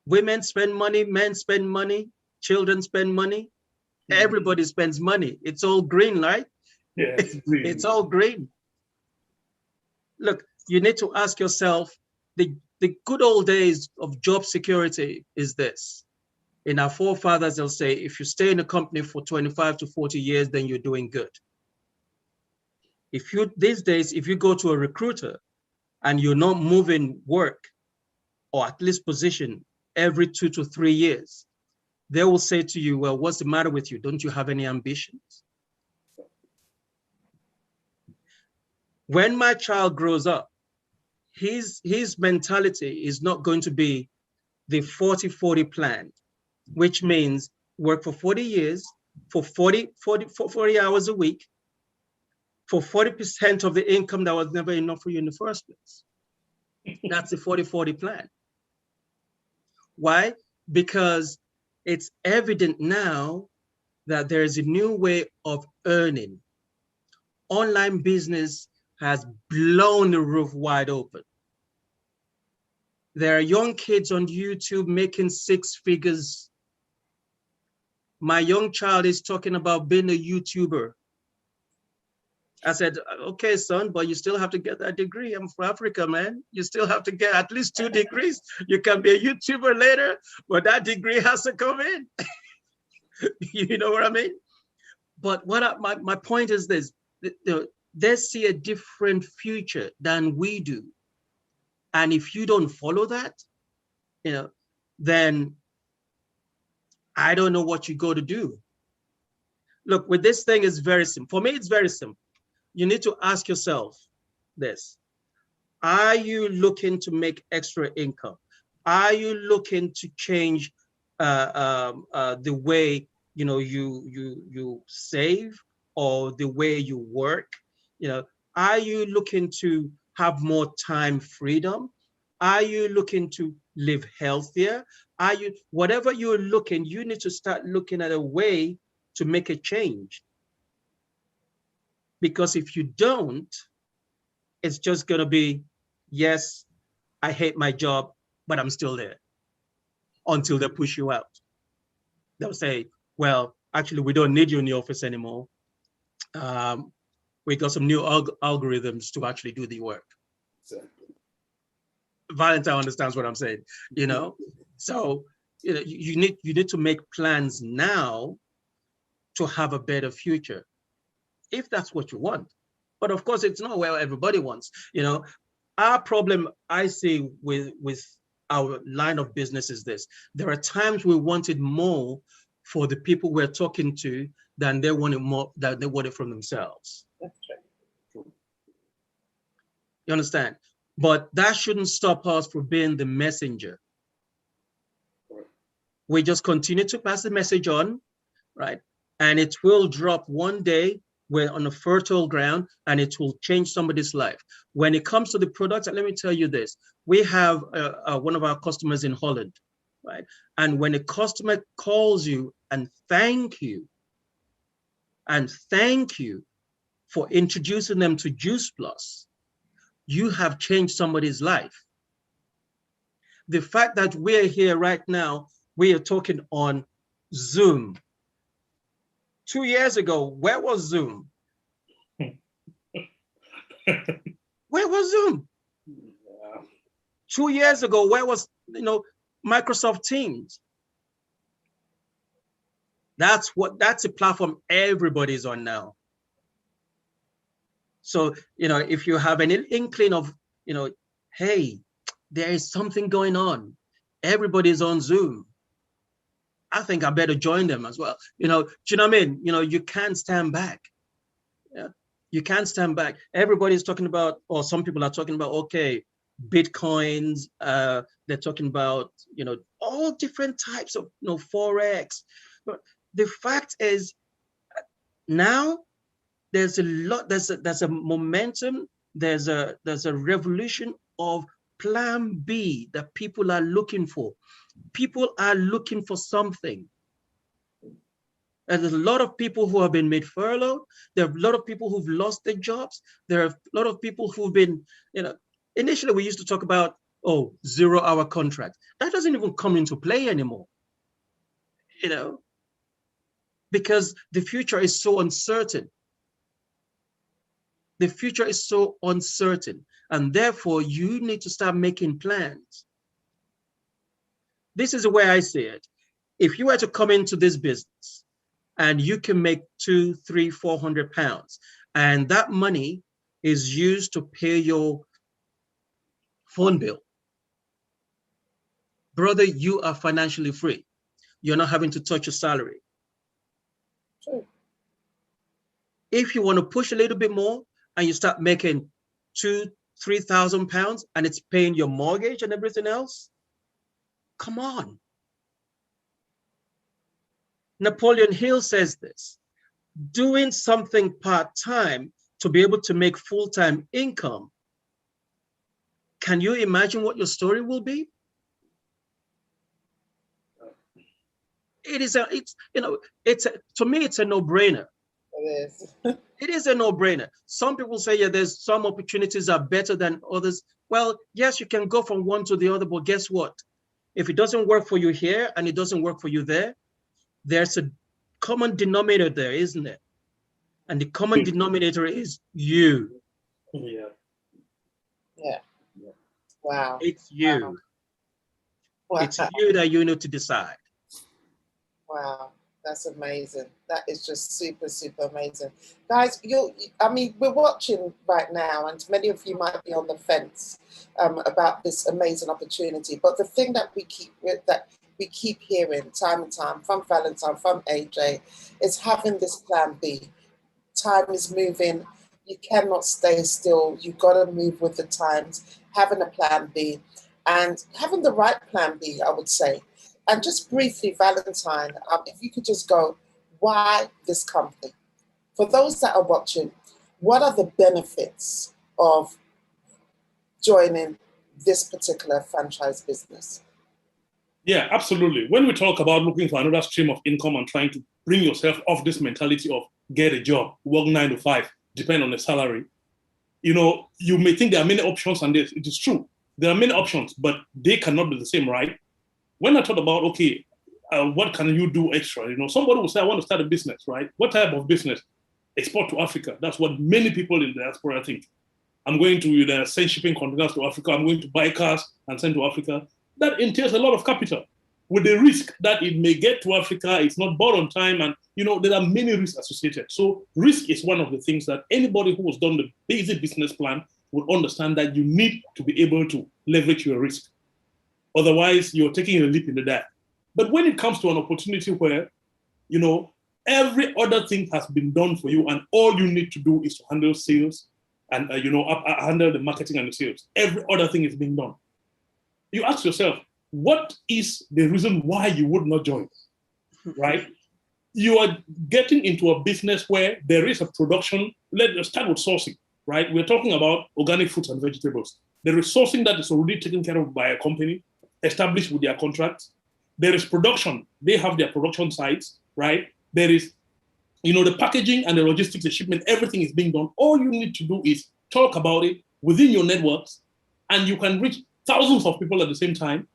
Women spend money, men spend money, children spend money. Everybody spends money. It's all green, right? Yeah, it's all green. Look, you need to ask yourself, the the good old days of job security is this. In our forefathers, they'll say, if you stay in a company for 25 to 40 years, then you're doing good. These days, if you go to a recruiter and you're not moving work or at least position every 2 to 3 years, they will say to you, well, what's the matter with you? Don't you have any ambitions? When my child grows up, his mentality is not going to be the 40-40 plan, which means work for 40 years, for 40 hours a week, for 40% of the income that was never enough for you in the first place. That's the 40-40 plan. Why? Because it's evident now that there is a new way of earning. Online business has blown the roof wide open. There are young kids on YouTube making 6 figures. My young child is talking about being a YouTuber. I said, okay, son, but you still have to get that degree. I'm from Africa, man. You still have to get at least 2 degrees. You can be a YouTuber later, but that degree has to come in. You know what I mean? But my point is this, they see a different future than we do. And if you don't follow that, then I don't know what you go to do. Look, with this thing, it's very simple. For me, it's very simple. You need to ask yourself this. Are you looking to make extra income? Are you looking to change the way you save or the way you work? Are you looking to have more time freedom? Are you looking to live healthier? Whatever you're looking, you need to start looking at a way to make a change. Because if you don't, it's just going to be, yes, I hate my job, but I'm still there until they push you out. They'll say, well, actually, we don't need you in the office anymore. We got some new algorithms to actually do the work. Exactly. Valentine understands what I'm saying, So, you need to make plans now to have a better future, if that's what you want. But of course, it's not what everybody wants. Our problem I see with our line of business is this. There are times we wanted more for the people we're talking to than they wanted from themselves. That's true. You understand? But that shouldn't stop us from being the messenger. We just continue to pass the message on, right? And it will drop one day. We're on a fertile ground, and it will change somebody's life. When it comes to the products, let me tell you this. We have one of our customers in Holland, right? And when a customer calls you and thank you for introducing them to Juice Plus, you have changed somebody's life. The fact that we're here right now, we are talking on Zoom. 2 years ago, where was Zoom? Where was Zoom? Yeah. 2 years ago, where was Microsoft Teams? That's a platform everybody's on now. So, if you have an inkling of, hey, there is something going on, everybody's on Zoom, I think I better join them as well. Do you know what I mean? You can't stand back. Yeah, you can't stand back. Everybody's talking about, or some people are talking about, okay, Bitcoins. They're talking about, all different types of, Forex. But the fact is, now there's a lot. There's a momentum. There's a revolution of Plan B that people are looking for. People are looking for something. And there's a lot of people who have been made furloughed. There are a lot of people who've lost their jobs. There are a lot of people who've been, initially we used to talk about, 0-hour contract. That doesn't even come into play anymore, because the future is so uncertain. The future is so uncertain, and therefore you need to start making plans. This is the way I see it. If you were to come into this business and you can make 200, 300, 400 pounds, and that money is used to pay your phone bill, brother, you are financially free. You're not having to touch your salary. True. If you want to push a little bit more and you start making 2,000, 3,000 pounds and it's paying your mortgage and everything else, come on. Napoleon Hill says this: doing something part-time to be able to make full-time income. Can you imagine what your story will be? To me, it's a no-brainer. It is. It is a no-brainer. Some people say, yeah, there's some opportunities are better than others. Well, yes, you can go from one to the other, but guess what? If it doesn't work for you here and it doesn't work for you there, there's a common denominator there, isn't it? And the common denominator is you. Yeah. Yeah. Wow. It's you. Wow. It's you that you need to decide. Wow. That's amazing. That is just super, super amazing. Guys, we're watching right now, and many of you might be on the fence about this amazing opportunity. But the thing that we keep hearing time and time from Valentine, from AJ, is having this plan B. Time is moving. You cannot stay still. You've got to move with the times. Having a plan B, and having the right plan B, I would say. And just briefly, Valentine, if you could just go, why this company? For those that are watching, what are the benefits of joining this particular franchise business? Yeah, absolutely. When we talk about looking for another stream of income and trying to bring yourself off this mentality of get a job, work 9 to 5, depend on the salary, you may think there are many options, and it is true. There are many options, but they cannot be the same, right? When I thought about, okay, what can you do extra? Somebody will say, I want to start a business, right? What type of business? Export to Africa. That's what many people in the diaspora think. I'm going to send shipping containers to Africa. I'm going to buy cars and send to Africa. That entails a lot of capital, with the risk that it may get to Africa, it's not bought on time, and there are many risks associated. So risk is one of the things that anybody who has done the basic business plan would understand, that you need to be able to leverage your risk. Otherwise, you're taking a leap in the dark. But when it comes to an opportunity where, every other thing has been done for you, and all you need to do is to handle sales and, handle the marketing and the sales. Every other thing is being done. You ask yourself, what is the reason why you would not join, right? You are getting into a business where there is a production. Let's start with sourcing, right? We're talking about organic fruits and vegetables. There is sourcing that is already taken care of by a company, established with their contracts. There is production. They have their production sites, right? There is, the packaging and the logistics, the shipment, everything is being done. All you need to do is talk about it within your networks, and you can reach thousands of people at the same time.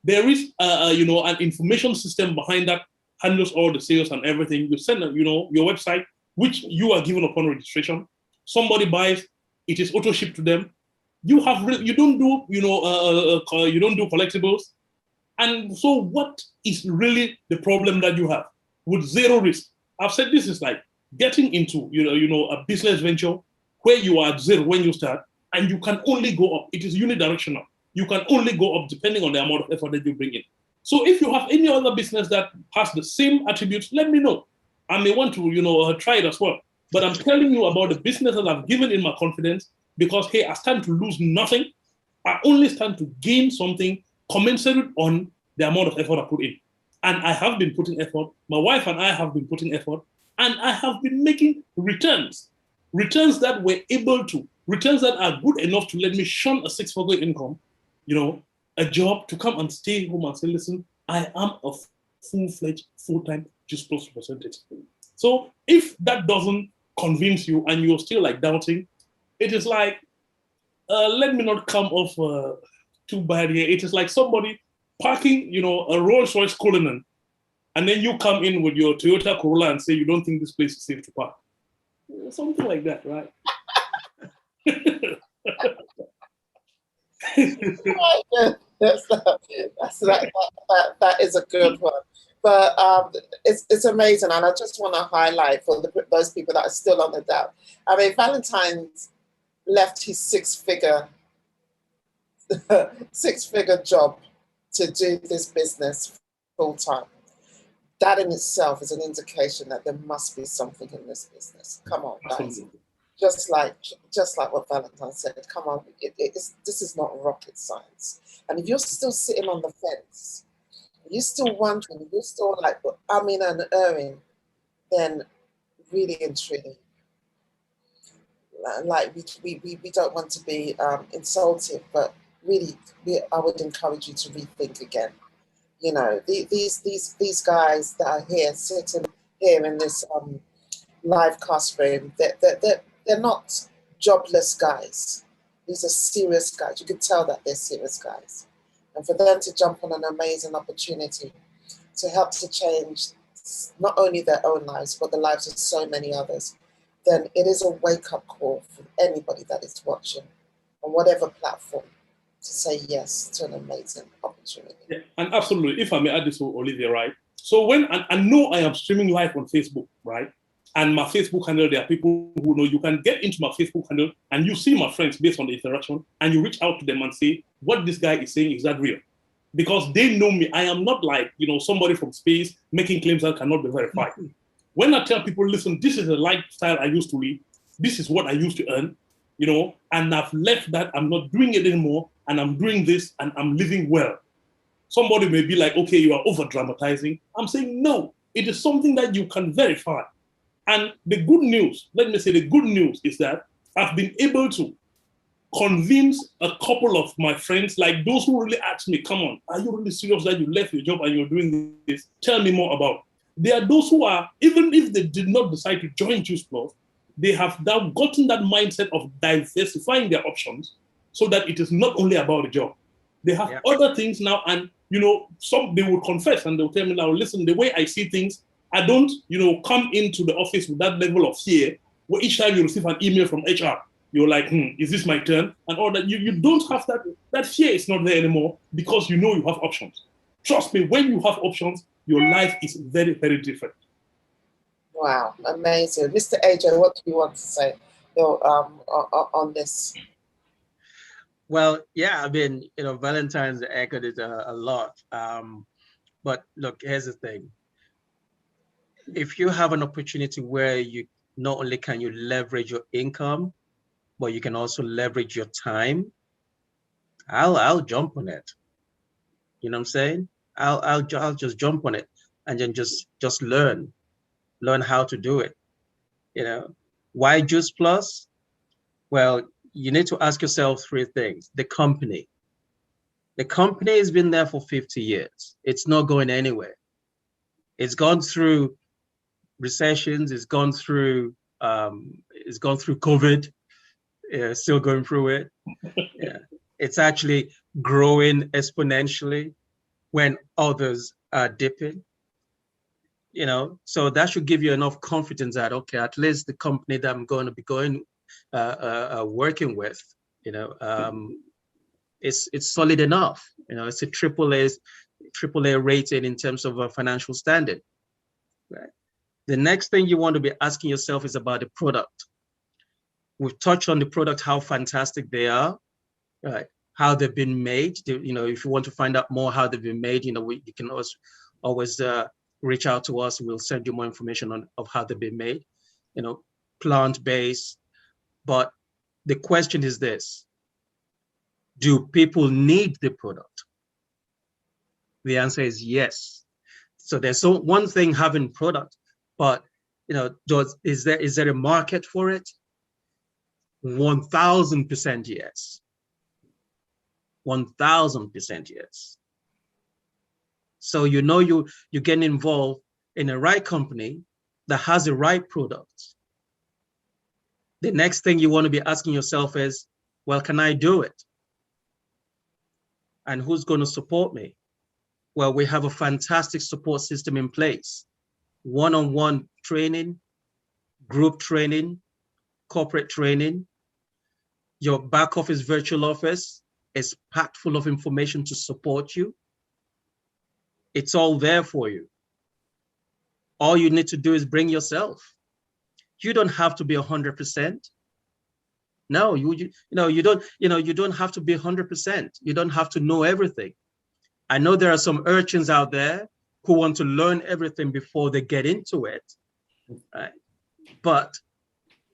There is, an information system behind that handles all the sales and everything. You send, your website, which you are given upon registration. Somebody buys, it is auto shipped to them. You don't do, you don't do collectibles. And so what is really the problem that you have with zero risk? I've said this is like getting into, a business venture where you are at zero when you start, and you can only go up. It is unidirectional. You can only go up depending on the amount of effort that you bring in. So if you have any other business that has the same attributes, let me know. I may want to, try it as well. But I'm telling you about the business that I've given in my confidence, because, hey, I stand to lose nothing. I only stand to gain something commensurate on the amount of effort I put in. And I have been putting effort. My wife and I have been putting effort. And I have been making returns that returns that are good enough to let me shun a 6-figure income, a job, to come and stay home and say, listen, I am a full-fledged, full-time juice plus representative. So if that doesn't convince you and you're still like doubting, it is like, let me not come off too bad here. It is like somebody parking, a Rolls-Royce Cullinan, and then you come in with your Toyota Corolla and say you don't think this place is safe to park. Something like that, right? That is a good one. But it's amazing, and I just want to highlight for those people that are still on the doubt. I mean, Valentine's left his six-figure job to do this business full time. That in itself is an indication that there must be something in this business. Come on, guys. Just like what Valentine said, come on, this is not rocket science. And if you're still sitting on the fence, you're still wondering, you're still like, I'm in and erring, then really and truly, like we don't want to be insulted, but really, I would encourage you to rethink again. You know, these guys that are here, sitting here in this live cast room, they're not jobless guys. These are serious guys. You can tell that they're serious guys. And for them to jump on an amazing opportunity to help to change not only their own lives, but the lives of so many others, then it is a wake-up call for anybody that is watching on whatever platform to say yes to an amazing opportunity. Yeah, and absolutely, if I may add this to Olivia, right? So when I know I am streaming live on Facebook, right? And my Facebook handle, there are people who know you can get into my Facebook handle and you see my friends based on the interaction and you reach out to them and say, what this guy is saying, is that real? Because they know me. I am not like, somebody from space making claims that cannot be verified. When I tell people, listen, this is a lifestyle I used to live, this is what I used to earn, and I've left that, I'm not doing it anymore, and I'm doing this, and I'm living well. Somebody may be like, okay, you are over-dramatizing. I'm saying, no, it is something that you can verify. And the good news, let me say the good news is that I've been able to convince a couple of my friends, like those who really ask me, come on, are you really serious that you left your job and you're doing this? Tell me more about it. There are those who are, even if they did not decide to join Juice Plus, they have now gotten that mindset of diversifying their options so that it is not only about the job. They have other things now, and some they will confess and they'll tell me now, listen, the way I see things, I don't, come into the office with that level of fear where each time you receive an email from HR, you're like, is this my turn? And all that. You don't have that fear is not there anymore because you have options. Trust me, when you have options, your life is very, very different. Wow, amazing. Mr. AJ, what do you want to say on this? Well, yeah, I mean, Valentine's echoed it a lot. But look, here's the thing. If you have an opportunity where you not only can you leverage your income, but you can also leverage your time, I'll jump on it. You know what I'm saying? I'll just jump on it and then just learn how to do it. Why Juice Plus? Well, you need to ask yourself three things. The company has been there for 50 years. It's not going anywhere. It's gone through recessions. It's gone through COVID. Still going through it. Yeah. It's actually growing exponentially when others are dipping. So that should give you enough confidence that, okay, at least the company that I'm going to be working with, it's solid enough. It's a AAA rated in terms of a financial standing. Right. The next thing you want to be asking yourself is about the product. We've touched on the product, how fantastic they are, right? How they've been made. If you want to find out more how they've been made, you can always reach out to us. We'll send you more information of how they've been made. Plant-based. But the question is this: do people need the product? The answer is yes. So there's one thing having product, but is there a market for it? 1,000% yes. 1,000% yes. So you're getting involved in a right company that has the right product. The next thing you want to be asking yourself is, well, can I do it? And who's going to support me? Well, we have a fantastic support system in place. One-on-one training, group training, corporate training, your back office virtual office, It's packed full of information to support you. It's all there for you. All you need to do is bring yourself. You don't have to be 100%. No, you don't have to be 100%. You don't have to know everything. I know there are some urchins out there who want to learn everything before they get into it, right? But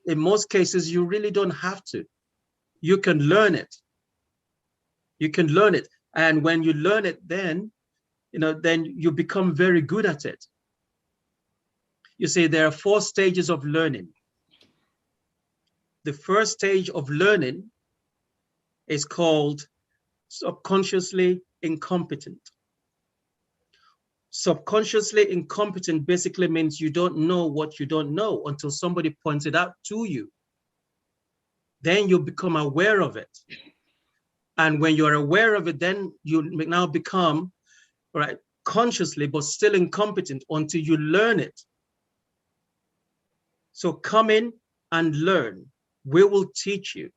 in most cases, you really don't have to. You can learn it. You can learn it. And when you learn it, then you become very good at it. You see, there are 4 stages of learning. The first stage of learning is called subconsciously incompetent. Subconsciously incompetent basically means you don't know what you don't know until somebody points it out to you. Then you become aware of it. And when you're aware of it, then you now become, right, consciously, but still incompetent until you learn it. So come in and learn. We will teach you.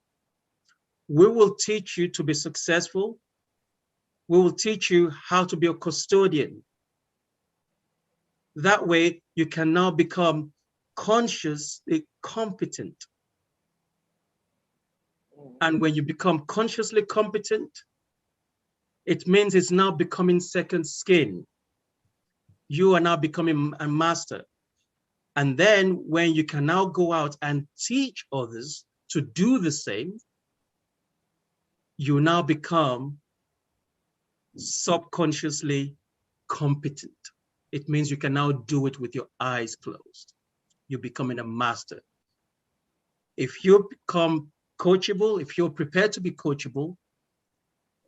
We will teach you to be successful. We will teach you how to be a custodian. That way, you can now become consciously competent. And when you become consciously competent, it means it's now becoming second skin. You are now becoming a master. And then when you can now go out and teach others to do the same, you now become subconsciously competent. It means you can now do it with your eyes closed. You're becoming a master. If you become coachable, if you're prepared to be coachable,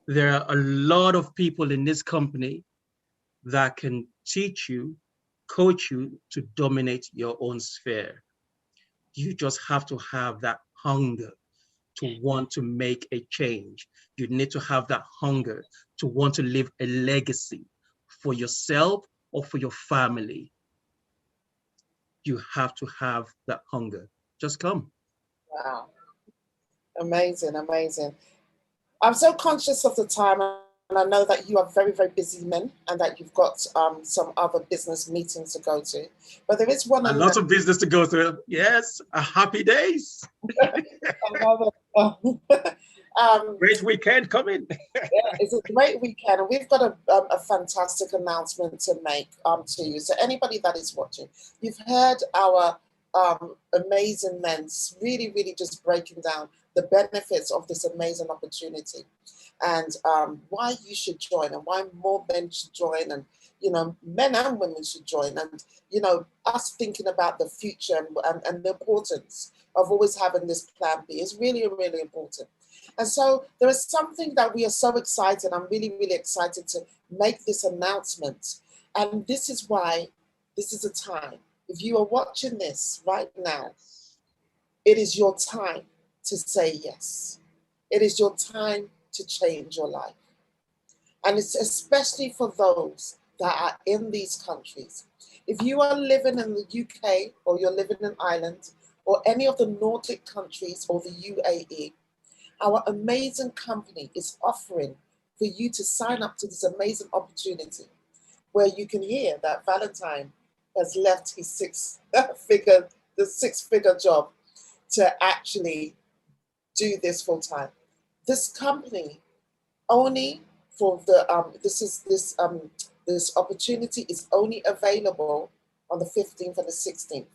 there are a lot of people in this company that can teach you, coach you to dominate your own sphere. You just have to have that hunger to want to make a change. You need to have that hunger to want to leave a legacy for yourself or for your family. You have to have that hunger. Just come. Wow. Amazing, amazing. I'm so conscious of the time, and I know that you are very, very busy men and that you've got some other business meetings to go to. But there is one. A lot of business to go through. Yes, a happy days. Great weekend coming. Yeah, it's a great weekend, and we've got a fantastic announcement to make to you. So anybody that is watching, you've heard our amazing men really, really just breaking down the benefits of this amazing opportunity, and why you should join, and why more men should join, and men and women should join, and us thinking about the future and the importance of always having this plan B is really, really important. And so there is something that we are so excited. I'm really, really excited to make this announcement. And this is why this is a time. If you are watching this right now, it is your time to say yes. It is your time to change your life. And it's especially for those that are in these countries. If you are living in the UK, or you're living in Ireland, or any of the Nordic countries, or the UAE, our amazing company is offering for you to sign up to this amazing opportunity where you can hear that Valentine has left his six-figure job to actually do this full time. This company only for the this opportunity is only available on the 15th and the 16th,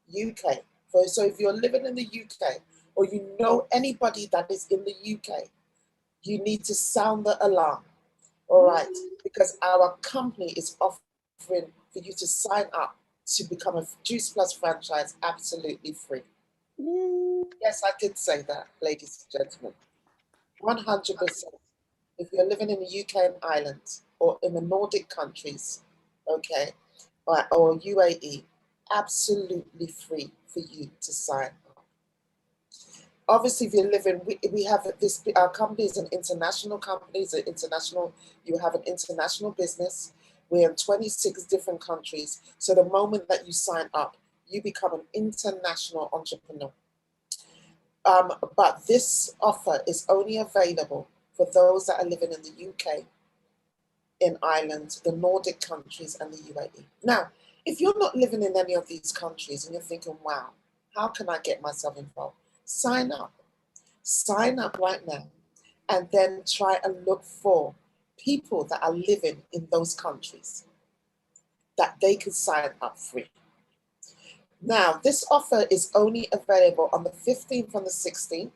UK. So if you're living in the UK, or you know anybody that is in the UK, you need to sound the alarm, all right? Because our company is offering for you to sign up to become a Juice Plus franchise absolutely free. Yes, I did say that, ladies and gentlemen. 100%. If you're living in the UK and Ireland, or in the Nordic countries, okay, or UAE, absolutely free for you to sign up. Obviously, if you're living, we have this, our company is an international company, you have an international business. We're in 26 different countries. So the moment that you sign up, you become an international entrepreneur. But this offer is only available for those that are living in the UK, in Ireland, the Nordic countries, and the UAE. Now, if you're not living in any of these countries and you're thinking, wow, how can I get myself involved? Sign up. Sign up right now, and then try and look for people that are living in those countries that they can sign up free. Now, this offer is only available on the 15th and the 16th,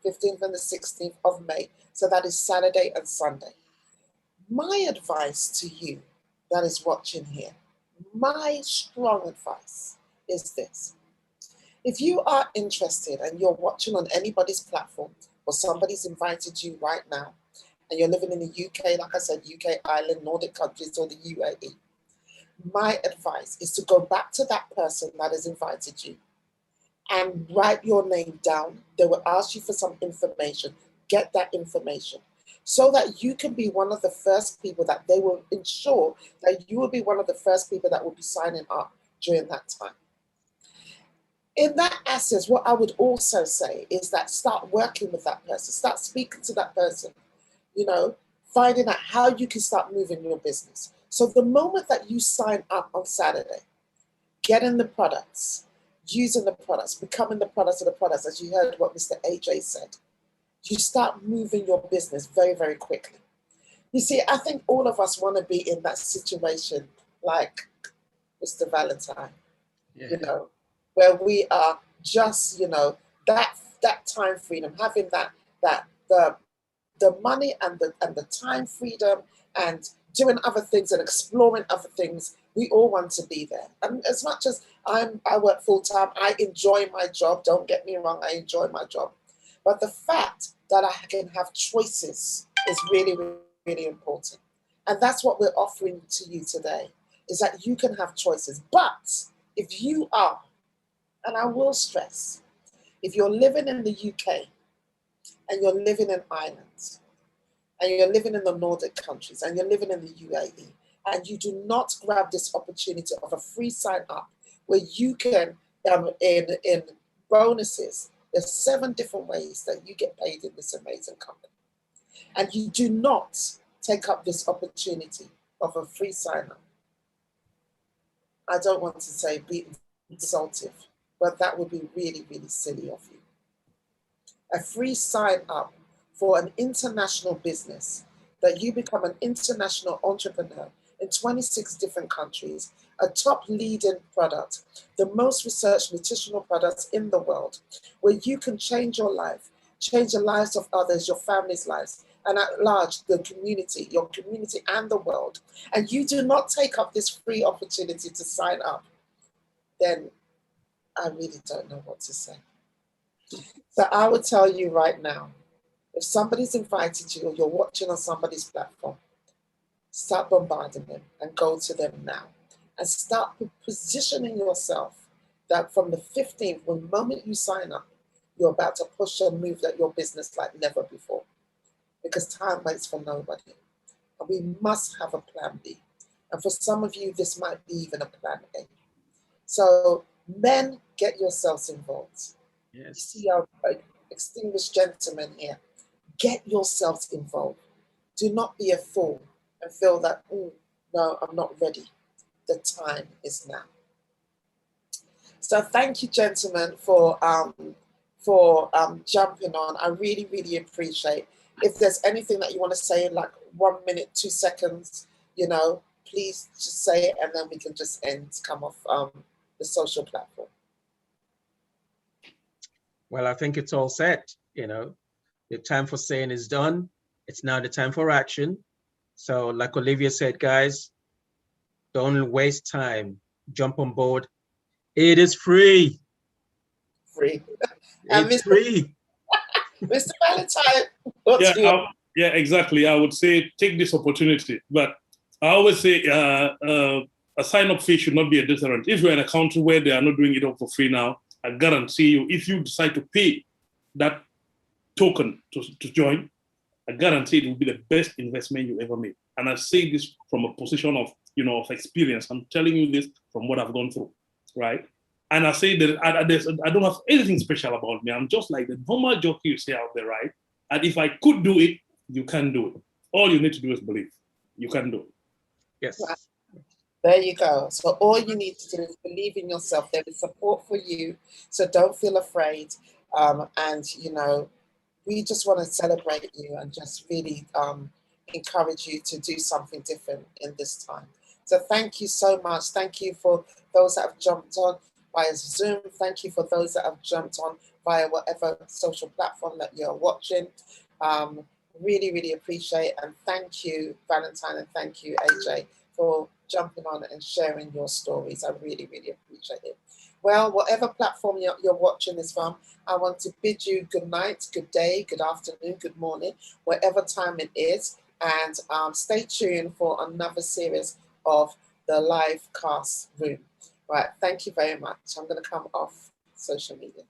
15th and the 16th of May. So that is Saturday and Sunday. My advice to you that is watching here, my strong advice is this. If you are interested and you're watching on anybody's platform or somebody's invited you right now and you're living in the UK, like I said, UK, Ireland, Nordic countries, or the UAE, my advice is to go back to that person that has invited you and write your name down. They will ask you for some information. Get that information so that you can be one of the first people that they will ensure that you will be one of the first people that will be signing up during that time. In that essence, what I would also say is that start working with that person, start speaking to that person, you know, finding out how you can start moving your business. So the moment that you sign up on Saturday, getting the products, using the products, becoming the products of the products, as you heard what Mr. AJ said, you start moving your business very, very quickly. You see, I think all of us want to be in that situation like Mr. Valentine, you know, where we are just, you know, that time freedom, having the money and the time freedom and doing other things and exploring other things. We all want to be there. And as much as I work full time, I enjoy my job. Don't get me wrong, I enjoy my job. But the fact that I can have choices is really, really important. And that's what we're offering to you today, is that you can have choices. But if you are, and I will stress, if you're living in the UK and you're living in Ireland and you're living in the Nordic countries and you're living in the UAE and you do not grab this opportunity of a free sign up where you can, in bonuses, there's 7 different ways that you get paid in this amazing company. And you do not take up this opportunity of a free sign up. I don't want to say be insultive, but that would be really, really silly of you. A free sign up for an international business, that you become an international entrepreneur in 26 different countries, a top leading product, the most researched nutritional products in the world, where you can change your life, change the lives of others, your family's lives, and at large, the community, your community and the world, and you do not take up this free opportunity to sign up, then I really don't know what to say. So I would tell you right now, if somebody's invited you or you're watching on somebody's platform, start bombarding them and go to them now. And start positioning yourself that from the 15th, when the moment you sign up, you're about to push and move that your business like never before. Because time waits for nobody. And we must have a plan B. And for some of you, this might be even a plan A. So men, get yourselves involved. Yes. You see our distinguished gentlemen here. Get yourselves involved. Do not be a fool and feel that, no, I'm not ready. The time is now. So thank you, gentlemen, for jumping on. I really, really appreciate. If there's anything that you want to say in like 1 minute, 2 seconds, you know, please just say it, and then we can just come off the social platform. Well, I think it's all set. You know, the time for saying is done. It's now the time for action. So like Olivia said, guys, don't waste time. Jump on board. It is free. Free. It's free. Mr. Valentine. Yeah, exactly. I would say take this opportunity. But I always say a sign-up fee should not be a deterrent. If you're in a country where they are not doing it all for free now, I guarantee you, if you decide to pay that token to join, I guarantee it will be the best investment you ever made. And I say this from a position of, of experience. I'm telling you this from what I've gone through, right? And I say that I don't have anything special about me. I'm just like the normal jockey you see out there, right? And if I could do it, you can do it. All you need to do is believe. You can do it. Yes. Right. There you go. So all you need to do is believe in yourself. There is support for you. So don't feel afraid. And, you know, we just want to celebrate you and just really encourage you to do something different in this time. So thank you so much. Thank you for those that have jumped on via Zoom. Thank you for those that have jumped on via whatever social platform that you're watching. Really, really appreciate, and thank you, Valentine, and thank you, AJ, for jumping on and sharing your stories. I really, really appreciate it. Well, whatever platform you're watching this from, I want to bid you good night, good day, good afternoon, good morning, whatever time it is. And stay tuned for another series of the live cast room. Right, thank you very much. I'm going to come off social media.